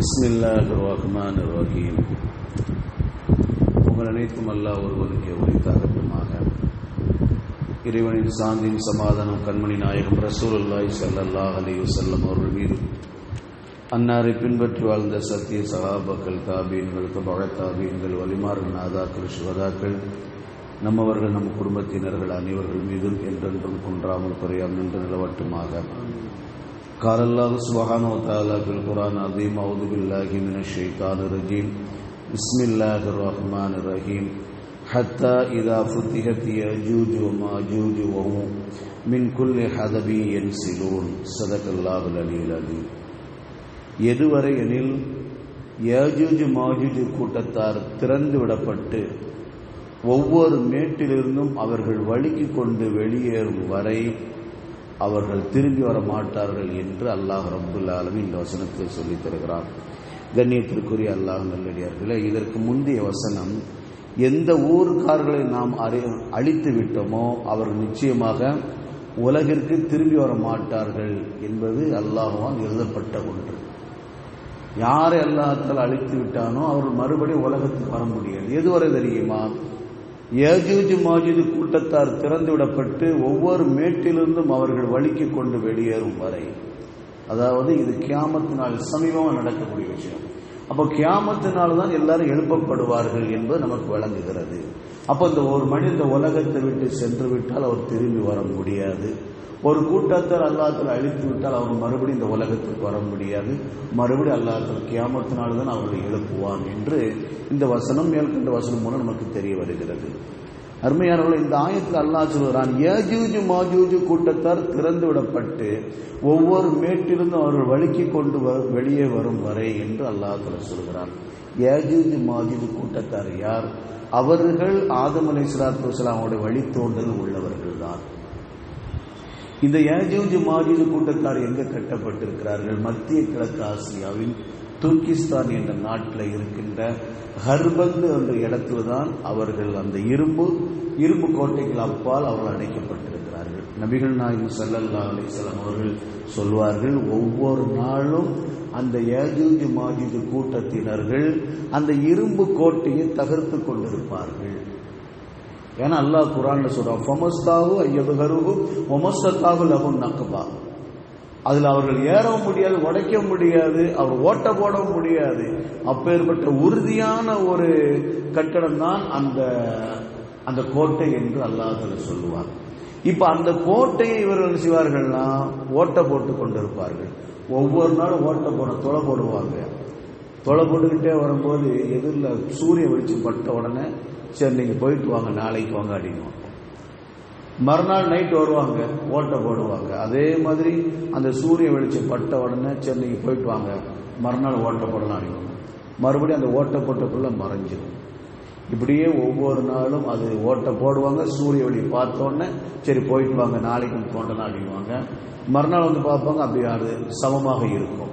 பிஸ்மில்லாஹிர்ரஹ்மானிர்ரஹீம். உங்கள் அனைத்தும் அல்லாஹ் ஒருவனுக்கு உரித்தாகட்டுமாக. இறைவனின் சாந்தின் சமாதானம் கண்மணி நாயகம் ரசூலுல்லாஹி ஸல்லல்லாஹு அலைஹி வஸல்லம் அவர்கள் மீது, அன்னாரை பின்பற்றி வாழ்ந்த சத்திய சஹாபாக்கள், தாபீன்கள், தபஅ தாபீன்கள், வலிமார்கள், நாதாக்கள், சுஹதாக்கள், நம்மவர்கள், நம் குடும்பத்தினர்கள் அனைவர்கள் மீதும் என்றென்றும் குன்றாமல் குறையாமல் நின்று நிலவட்டுமாக. قال الله سبحانه وتعالى في القرآن العظيم: أعوذ بالله من الشيطان الرجيم بسم الله الرحمن الرحيم حتى إذا فتحت يأجوج ومأجوج وهم من كل حدب ينسلون صدق الله العلي العظيم. எதுவரை எனில் யஜூஜ் மாஜூஜ் கூட்டத்தார் திறந்து விடப்பட்டு ஒவ்வொரு மேட்டிலிருந்தும் அவர்கள் வழுக்கி கொண்டு வெளியேறும் வரை அவர்கள் திரும்பி வர மாட்டார்கள் என்று அல்லாஹ் ரப்புல் ஆலமீன் இந்த வசனத்தை சொல்லித் தருகிறார். கண்ணியத்திற்குரிய அல்லாஹ் நல்லடியார்களே, இதற்கு முந்தைய வசனம், எந்த ஊர்க்காரர்களை நாம் அழித்து விட்டோமோ அவர்கள் நிச்சயமாக உலகிற்கு திரும்பி வர மாட்டார்கள் என்பது அல்லாஹ்வால் எழுதப்பட்ட ஒன்று. யாரை அல்லாஹ்வால் அழித்து விட்டானோ அவர்கள் மறுபடியும் உலகத்துக்கு வர முடியாது. எதுவரை தெரியுமா? யஜூஜ் மாஜூஜ் கூட்டத்தார் திறந்து விடப்பட்டு ஒவ்வொரு மேட்டிலிருந்தும் அவர்கள் வழுக்கி கொண்டு வெளியேறும் வரை. அதாவது இது கியாமத்து நாள் சமீபமாக நடக்கக்கூடிய விஷயம். அப்போ கியாமத்து நாள் தான் எல்லாரும் எழுப்பப்படுவார்கள் என்பது நமக்கு வழங்குகிறது. அப்போ இந்த ஒரு மனித உலகத்தை விட்டு சென்று விட்டால் அவர் திரும்பி வர முடியாது. ஒரு கூட்டத்தார் அல்லாஹ்வால் அழித்து விட்டால் அவர் மறுபடியும் இந்த உலகத்துக்கு வர முடியாது. மறுபடியும் அல்லாஹ்வால் கியாமத்து நாள் தான் அவர்களை எழுப்புவான் என்று இந்த வசனம், மேற்கொண்ட வசனம் மூலம் நமக்கு தெரிய வருகிறது. அருமையானவர்கள், இந்த ஆயத்தில் அல்லாஹ் சொல்கிறான், யஜூஜ் மாஜூஜ் கூட்டத்தார் திறந்து விடப்பட்டு ஒவ்வொரு மேட்டிலிருந்தும் அவர்கள் வழுக்கி கொண்டு வெளியே வரும் வரை என்று அல்லாஹ் சொல்கிறான். யஜூஜ் மாஜூஜ் கூட்டத்தார் யார்? அவர்கள் ஆதம் அலைஹிஸ்ஸலாத்து வஸ்ஸலாமுடைய வழித்தோன்றல் உள்ளவர்கள் தான். இந்த யஜூஜ் மாஜூஜ் கூட்டத்தார் எங்கு கட்டப்பட்டிருக்கிறார்கள்? மத்திய கிழக்கு ஆசியாவின் துர்கிஸ்தான் என்ற நாட்டில் இருக்கின்ற ஹர்பந்து என்ற இடத்துல தான் அவர்கள் அந்த இரும்பு கோட்டைகள் அப்பால் அவர்கள் அடைக்கப்பட்டிருக்கிறார்கள். நபிகள் நாயகம் ஸல்லல்லாஹு அலைஹி வஸல்லம் அவர்கள் சொல்வார்கள், ஒவ்வொரு நாளும் அந்த யஜூஜ் மாஜூஜ் கூட்டத்தினர்கள் அந்த இரும்பு கோட்டையை தகர்த்து கொண்டிருப்பார்கள். ஏன்னா அல்லாஹ் குர்ஆன்ல சொல்றான், ஃபமஸ்தாஹு அய்யதுஹருஹு வமஸ்ததாஹு லஹும் நக்பா. அதில் அவர்கள் ஏறவும் முடியாது, உடைக்க முடியாது, அவர் ஓட்ட போடவும் முடியாது. அப்பேற்பட்ட உறுதியான ஒரு கட்டடம் தான் அந்த கோட்டை என்று அல்லாஹ் சொல்லுவார். இப்ப அந்த கோட்டையை இவர்கள் செய்வார்கள்னா ஓட்ட போட்டு கொண்டிருப்பார்கள். ஒவ்வொரு நாளும் ஓட்ட தொலை போடுவாங்க. தொலை போட்டுக்கிட்டே வரும்போது எதிரில் சூரிய வெளிச்சம் பட்ட உடனே, சரி நீங்க போயிட்டு வாங்க, நாளைக்கு வாங்க அப்படிங்குவாங்க. மறுநாள் நைட்டு வருவாங்க, ஓட்ட போடுவாங்க. அதே மாதிரி அந்த சூரிய வெளிச்சம் பட்ட உடனே, சரி நீங்க போயிட்டு வாங்க, மறுநாள் ஓட்ட போடலாம் அப்படிங்குவாங்க. மறுபடியும் அந்த ஓட்ட போட்டக்குள்ள மறைஞ்சிடும். இப்படியே ஒவ்வொரு நாளும் அது ஓட்ட போடுவாங்க. சூரிய வெளி பார்த்தோன்னே, சரி போயிட்டு வாங்க, நாளைக்கு தோண்டலாம் அப்படிங்குவாங்க. மறுநாள் வந்து பார்ப்பாங்க, அப்படி அது சமமாக இருக்கும்.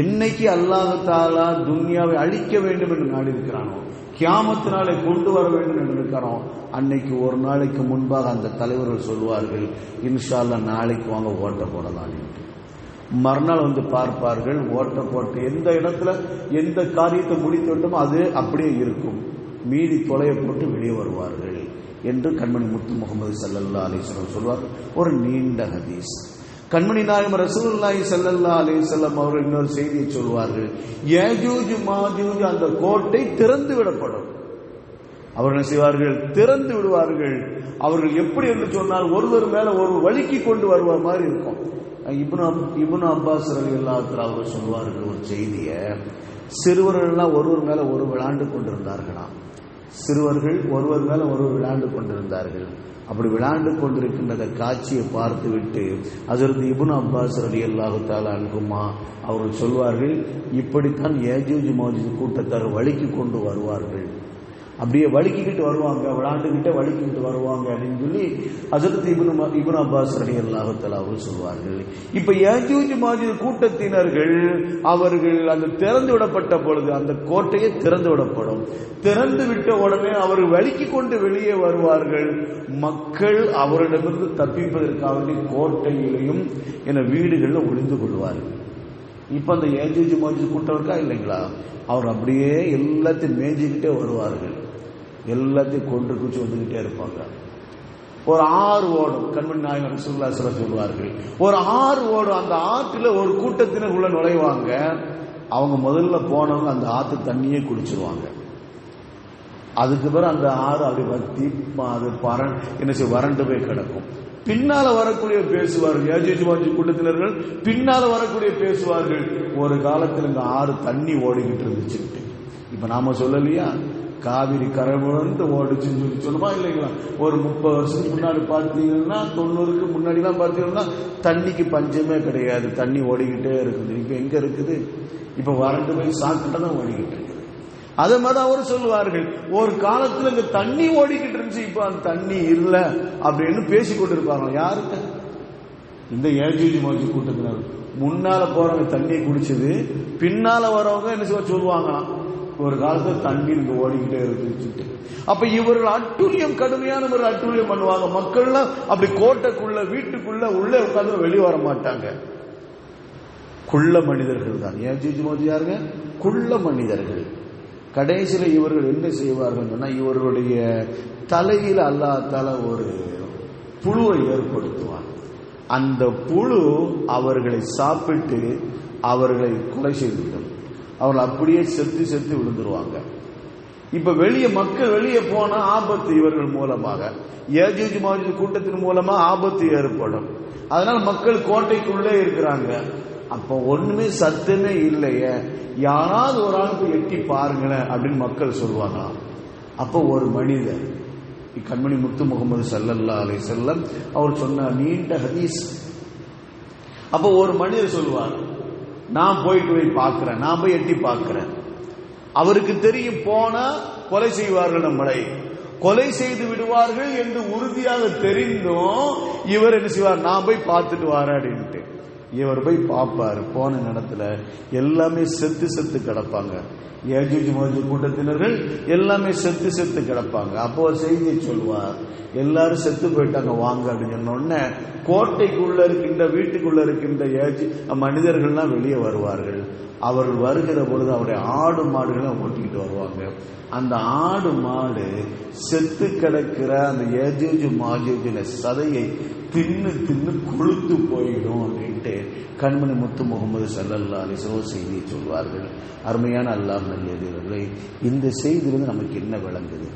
என்னைக்கு அல்லாஹ் தஆலா துன்யாவை அழிக்க வேண்டும் என்று நாடி இருக்கிறானோ, கியாமத்து நாளை கொண்டு வர வேண்டும் என்று இருக்கிறோம், அன்னைக்கு ஒரு நாளைக்கு முன்பாக அந்த தலைவர்கள் சொல்வார்கள், இன்ஷா அல்லாஹ் நாளைக்கு வாங்க ஓட்ட போடலாம். மறுநாள் வந்து பார்ப்பார்கள், ஓட்ட போட்டு எந்த இடத்துல எந்த காரியத்தை முடித்து விட்டோமோ அது அப்படியே இருக்கும். மீதி தொலைய போட்டு வெளியே வருவார்கள் என்று கண்மணி முத்து முகமது ஸல்லல்லாஹு அலைஹி வஸல்லம் சொல்வார். ஒரு நீண்ட ஹதீஸ். கண்மணி நாயகம் ரசூலுல்லாஹி ஸல்லல்லாஹு அலைஹி வஸல்லம் அவர்கள் இன்னொரு செய்தியை சொல்வார்கள், யஜூஜ் மாஜூஜ் அந்த கோட்டை திறந்து விடப்படும். அவர்கள் செய்வார்கள், திறந்து விடுவார்கள். அவர்கள் எப்படி என்று சொன்னால், ஒருவர் மேல ஒரு வழுக்கி கொண்டு வருவ மாதிரி இருக்கும். இப்னு அப்பாஸ் ரலியல்லாஹு தஆலா அவர்கள் சொல்வார்கள் ஒரு செய்திய, சிறுவர்கள் எல்லாம் ஒருவர் மேல ஒரு விளையாண்டு கொண்டிருந்தார்களாம். சிறுவர்கள் ஒருவர் மேல ஒருவர் விளையாண்டு கொண்டிருந்தார்கள். அப்படி விளையாண்டு கொண்டிருக்கின்ற காட்சியை பார்த்து விட்டு ஹஜ்ரத் இப்னு அப்பாஸ் ரலியல்லாஹு தஆலா அன்ஹுமா அவர்கள் சொல்வார்கள், இப்படித்தான் யஜூஜ் மாஜூஜ் கூட்டத்தார் வழுக்கி கொண்டு வருவார்கள். அப்படியே வழுக்கிக்கிட்டு வருவாங்க, விளையாண்டுகிட்டே வழுக்கிக்கிட்டு வருவாங்க அப்படின்னு சொல்லி ஹஜ்ரத் இப்னு அப்பாஸ் ரலியல்லாஹு தஆலா அவர்கள் சொல்வார்கள். இப்ப யஜூஜ் மாஜூஜ் கூட்டத்தினர்கள் அவர்கள் அந்த திறந்து விடப்பட்ட பொழுது அந்த கோட்டையை திறந்து விடப்படும். திறந்து விட்ட உடனே அவர்கள் வழுக்கி கொண்டு வெளியே வருவார்கள். மக்கள் அவரிடமிருந்து தப்பிப்பதற்காக கோட்டையிலையும் என வீடுகளில் ஒளிந்து கொள்வார்கள். இப்ப அந்த ஏஜூஜ் மாஜூஜ் கூட்டம் இருக்கா இல்லைங்களா, அவர் அப்படியே எல்லாத்தையும் மேய்ஞ்சிக்கிட்டே வருவார்கள், எல்லாத்தையும் கொன்று குச்சி வந்துகிட்டே இருப்பாங்க. ஒரு ஆறு ஓடும், கண்மணி நாயகம் ரசூலுல்லாஹி ஸல்லல்லாஹு அலைஹி வஸல்லம் சொல்வார்கள், ஒரு ஆறு ஓடும். அந்த ஆற்றுல ஒரு கூட்டத்தினர் உள்ள நுழைவாங்க. அவங்க முதல்ல போனவங்க அந்த ஆத்து தண்ணியே குடிச்சிருவாங்க. அதுக்கு பிறகு அந்த ஆறு அப்படி வத்தி அது என்ன செய்ய வறண்டு போய் கிடக்கும். பின்னால வரக்கூடிய பேசுவார்கள், யஜூஜ் மாஜூஜ் கூட்டத்தினர்கள் பின்னால வரக்கூடிய பேசுவார்கள், ஒரு காலத்தில் இந்த ஆறு தண்ணி ஓடிக்கிட்டு இருந்துச்சுட்டு. இப்ப நாம சொல்லலையா, காவிரி கரை முழந்து ஓடிச்சுன்னு சொல்லி சொல்லுமா இல்லைங்களா? ஒரு 30 வருஷத்துக்கு முன்னாடி பார்த்தீங்கன்னா, 90க்கு முன்னாடி எல்லாம் பார்த்தீங்கன்னா தண்ணிக்கு பஞ்சமே கிடையாது, தண்ணி ஓடிக்கிட்டே இருக்குது. இப்ப எங்க இருக்குது? இப்ப வறண்டு போய் சாக்கிட்ட தான் ஓடிக்கிட்டு இருக்குது. அதே மாதிரி அவரு சொல்லுவார்கள், ஒரு காலத்துல இந்த தண்ணி ஓடிக்கிட்டு இருந்துச்சு, இப்ப அந்த தண்ணி இல்லை அப்படின்னு பேசிக்கொண்டு இருப்பாங்க. யாருக்கு? இந்த யஜூஜ் மாஜூஜ் கூட்டத்தினர். முன்னால போறவங்க தண்ணியை குடிச்சது, பின்னால வரவங்க என்ன சொல்லுவாங்க, ஒரு காலத்துல தண்ணி இங்க ஓடிக்கிட்டே இருக்கு. அப்ப இவர்கள் அட்டூழியம், கடுமையான ஒரு அட்டூழியம் பண்ணுவாங்க. மக்கள்லாம் அப்படி கோட்டைக்குள்ள வீட்டுக்குள்ள உள்ளே உட்கார்ந்து வெளியே வர மாட்டாங்க. குள்ள மனிதர்கள் தான் யஜூஜ் மாஜூஜ். யாருங்க? குள்ள மனிதர்கள். கடைசியில் இவர்கள் என்ன செய்வார்கள் சொன்னா, இவர்களுடைய தலையில் அல்லாஹ் தஆலா ஒரு புழுவை ஏற்படுத்துவார். அந்த புழு அவர்களை சாப்பிட்டு அவர்களை கொலை செய்துவிடும். அவர்கள் அப்படியே செத்து விழுந்துருவாங்க. இப்ப மக்கள் வெளியே போனா ஆபத்து, இவர்கள் மூலமாக யஜூஜ் மாஜூஜ் கூட்டத்தின் மூலமா ஆபத்து ஏற்படும். அதனால மக்கள் கோட்டைக்குள்ளே இருக்கிறாங்க. அப்ப ஒண்ணுமே சத்தமே இல்லையே, யாராவது ஒரு ஆளுக்கு எட்டி பாருங்களேன் அப்படின்னு மக்கள் சொல்லுவாங்களாம். அப்ப ஒரு மனிதர், கண்மணி முத்து முகமது ஸல்லல்லாஹு அலைஹி வஸல்லம் அவர் சொன்ன நீண்ட ஹதீஸ். அப்ப ஒரு மனிதர் சொல்லுவார், நான் போய் பார்க்கிறேன், நான் போய் எட்டி பார்க்கிறேன். அவருக்கு தெரியும், போனா கொலை செய்வார்கள், நம்மளை கொலை செய்து விடுவார்கள் என்று உறுதியாக தெரிந்தும் இவர் என்ன செய்வார், நான் போய் பார்த்துட்டு வாரேன் அப்படின்ட்டு. இவர் போய் பார்ப்பாரு. போன இடத்துல எல்லாமே செத்து கிடப்பாங்க. யஜூஜ் மாஜூஜ் கூட்டத்தினர்கள் எல்லாமே செத்து கிடப்பாங்க. அப்போ செய்தியை சொல்வார், எல்லாரும் செத்து போயிட்டாங்க வாங்க அப்படின்னு சொன்ன உடனே கோட்டைக்குள்ள இருக்கின்ற வீட்டுக்குள்ள இருக்கின்ற மனிதர்கள்லாம் வெளியே வருவார்கள். அவர்கள் வருகிற பொழுது அவருடைய ஆடு மாடுகளை ஓட்டிக்கிட்டு வருவாங்க. அந்த ஆடு மாடு செத்து கிடக்கிற அந்த யஜூஜ் மாஜூஜின் சதையை தின்னு கொழுத்து போயிடும் அப்படின்ட்டு கண்மணி முத்து முகமது ஸல்லல்லாஹு அலைஹி வஸல்லம் செய்தியை சொல்வார்கள். அருமையான அல்லாஹ் நல்லடியார்களே, இந்த செய்தியிலிருந்து நமக்கு என்ன விளங்குது?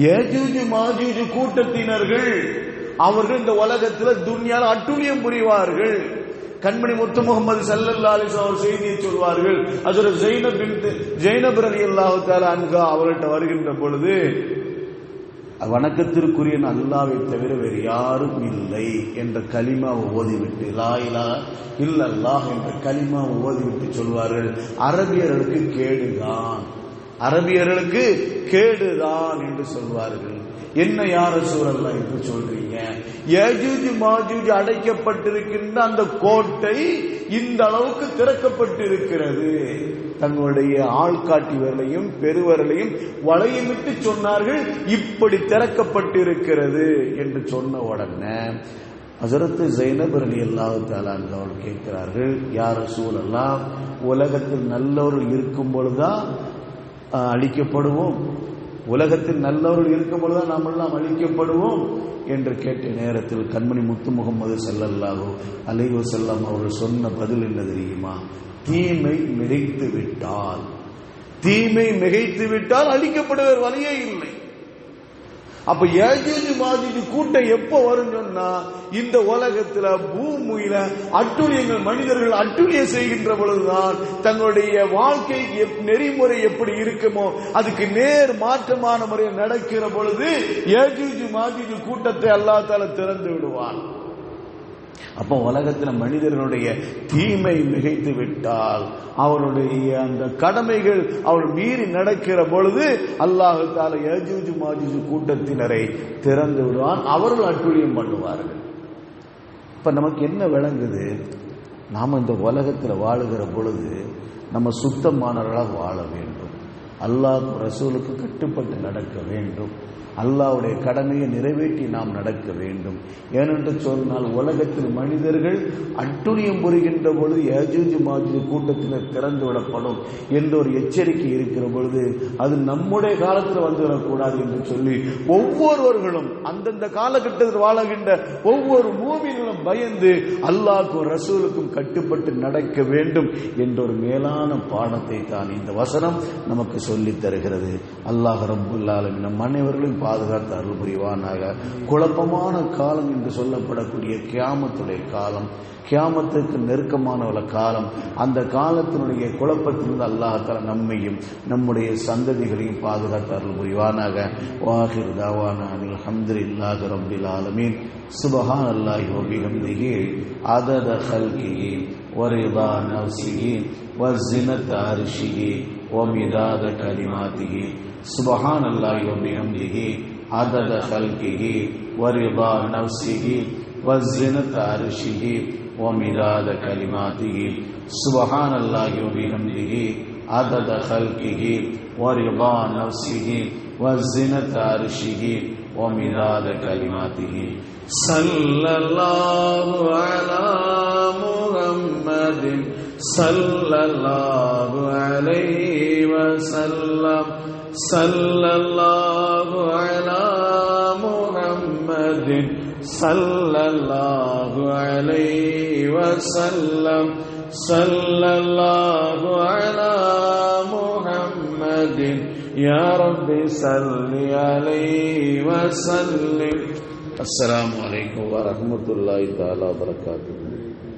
யஜூஜ் மாஜூஜ் கூட்டத்தினர்கள் அவர்கள் இந்த உலகத்தில் துன்யால அட்டூழியம் புரிவார்கள். கண்மணி முத்து முகமது ஸல்லல்லாஹு அலைஹி வஸல்லம் செய்தியை சொல்வார்கள். ஹஜ்ரத் ஜைனப் ரலியல்லாஹு தஆலா அன்ஹா அவர்கிட்ட வருகின்ற பொழுது, வணக்கத்திற்குரிய அல்லாஹ்வை தவிர வேறு யாரும் இல்லை என்ற கலிமாவை ஓதிவிட்டு, லா இலாஹ இல்லல்லாஹ் என்ற கலிமாவை ஓதிவிட்டு சொல்வார்கள், அரபியர்களுக்கு கேடுதான் என்று சொல்வார்கள். என்ன யா ரசூலல்லாஹ் என்று சொல்றீங்க? யஜூஜ் மாஜூஜ் அடைக்கப்பட்டிருக்கின்ற அந்த கோட்டை இந்த அளவுக்கு திறக்கப்பட்டிருக்கிறது. தங்களுடைய ஆள்காட்டி விரலையும் பெருவரலையும் வளையமிட்டு சொன்னார்கள், இப்படி திறக்கப்பட்டிருக்கிறது என்று சொன்ன உடனே ஹஜ்ரத் ஸைனப் ரலியல்லாஹு தஆலா அவர்கள் கேட்கிறார்கள், யா ரசூலல்லாஹ், உலகத்தில் நல்லவர்கள் இருக்கும் பொழுதுதான் அழிக்கப்படுவோம், உலகத்தில் நல்லவர்கள் இருக்கும் பொழுதுதான் நாம் எல்லாம் அழிக்கப்படுவோம் என்று கேட்ட நேரத்தில் கண்மணி முத்து முகமது ஸல்லல்லாஹு அலைஹி வஸல்லம் அவர்கள் சொன்ன பதில் என்ன தெரியுமா? தீமை மிகைத்து விட்டால் அழிக்கப்படுவர் வழியே இல்லை. அப்ப யஜூஜ் மாஜூஜ் கூட்டம் எப்ப வரும் சொன்னா, இந்த உலகத்துல பூமியில அட்டூழியங்கள், மனிதர்கள் அட்டூழியம் செய்கின்ற பொழுதுதான் தங்களுடைய வாழ்க்கை நெறிமுறை எப்படி இருக்குமோ அதுக்கு நேர் மாற்றமான முறையில் நடக்கிற பொழுது யஜூஜ் மாஜூஜ் கூட்டத்தை அல்லாஹ் தஆலா திறந்து விடுவான். அப்போ உலகத்தில் மனிதர்களுடைய தீமை மிகைத்து விட்டால், அவருடைய அந்த கடமைகள் அவர் மீறி நடக்கிற பொழுது அல்லாஹ் தஆலா யஜூஜ் மாஜூஜ் கூட்டத்தினரை திறந்து விடுவான். அவர்கள் அட்டூழியம் பண்ணுவார்கள். இப்ப நமக்கு என்ன விளங்குது? நாம இந்த உலகத்தில் வாழுகிற பொழுது நம்ம சுத்தமானவர்களாக வாழ வேண்டும், அல்லாஹ் ரசூலுக்கு கட்டுப்பட்டு நடக்க வேண்டும். அல்லாஹ்வுடைய கடமையை நிறைவேற்றி நாம் நடக்க வேண்டும். ஏனென்று சொன்னால் உலகத்தில் மனிதர்கள் அட்டுழியம் புரிகின்ற பொழுது யஜூஜ் மாஜூஜ் கூட்டத்தினர் திறந்து விடப்படும் என்ற ஒரு எச்சரிக்கை இருக்கிற பொழுது அது நம்முடைய காலத்தில் வந்துவிடக்கூடாது என்று சொல்லி ஒவ்வொருவர்களும் அந்தந்த காலகட்டத்தில் வாழுகின்ற ஒவ்வொரு மூமின்களும் பயந்து அல்லாஹ்வுக்கும் ரசூலுக்கும் கட்டுப்பட்டு நடக்க வேண்டும் என்ற ஒரு மேலான பாடத்தை தான் இந்த வசனம் நமக்கு சொல்லித் தருகிறது. அல்லாஹ் ரப்புல் ஆலமீன் நம் அனைவர்களையும் பாதுகாத்து அருள் புரிவானாக. குழப்பமான காலம் என்று சொல்லப்படக்கூடிய கியாமத்துடைய காலம், கியாமத்துக்கு நெருக்கமான காலம், அந்த காலத்தினுடைய குழப்பத்திலிருந்து அல்லாஹ் தஆலா நம்மையும் நம்முடைய சந்ததிகளையும் பாதுகாத்து அருள் புரிவானாக. வாஹிர் தாவானா அல்ஹம்துலில்லாஹி ரப்பில் ஆலமீன். சுப்ஹானல்லாஹி வ பிஹம்திஹி அதத ஹல்கிஹி வ ரிதா நஃப்ஸிஹி வ ஸினத அர்ஷிஹி வ மிதாத கலிமாத்திஹி. சுப்ஹானல்லாஹி வ பிஹம்திஹி அதத ஹல்கிஹி வ ரிதா நஃப்ஸிஹி வ ஸினத அர்ஷிஹி வ மிதாத கலிமாத்திஹி. சுப்ஹானல்லாஹி வ பிஹம்திஹி அதத ஹல்கிஹி வ ரிதா நஃப்ஸிஹி வ ஸினத அர்ஷிஹி வ மிதாத கலிமாத்திஹி. ஸல்லல்லாஹு அலா முஹம்மதின் ஸல்லல்லாஹு அலைஹி வஸல்லம். ஸல்லல்லாஹு அலா முஹம்மதின் ஸல்லல்லாஹு அலைஹி வஸல்லம். ஸல்லல்லாஹு அலா முஹம்மதின் யா ரப்பி ஸல்லி அலைஹி வஸல்லிம். அஸ்ஸலாமு அலைக்கும் வரஹ்மத்துல்லாஹி தஆலா வபரகாத்துஹு.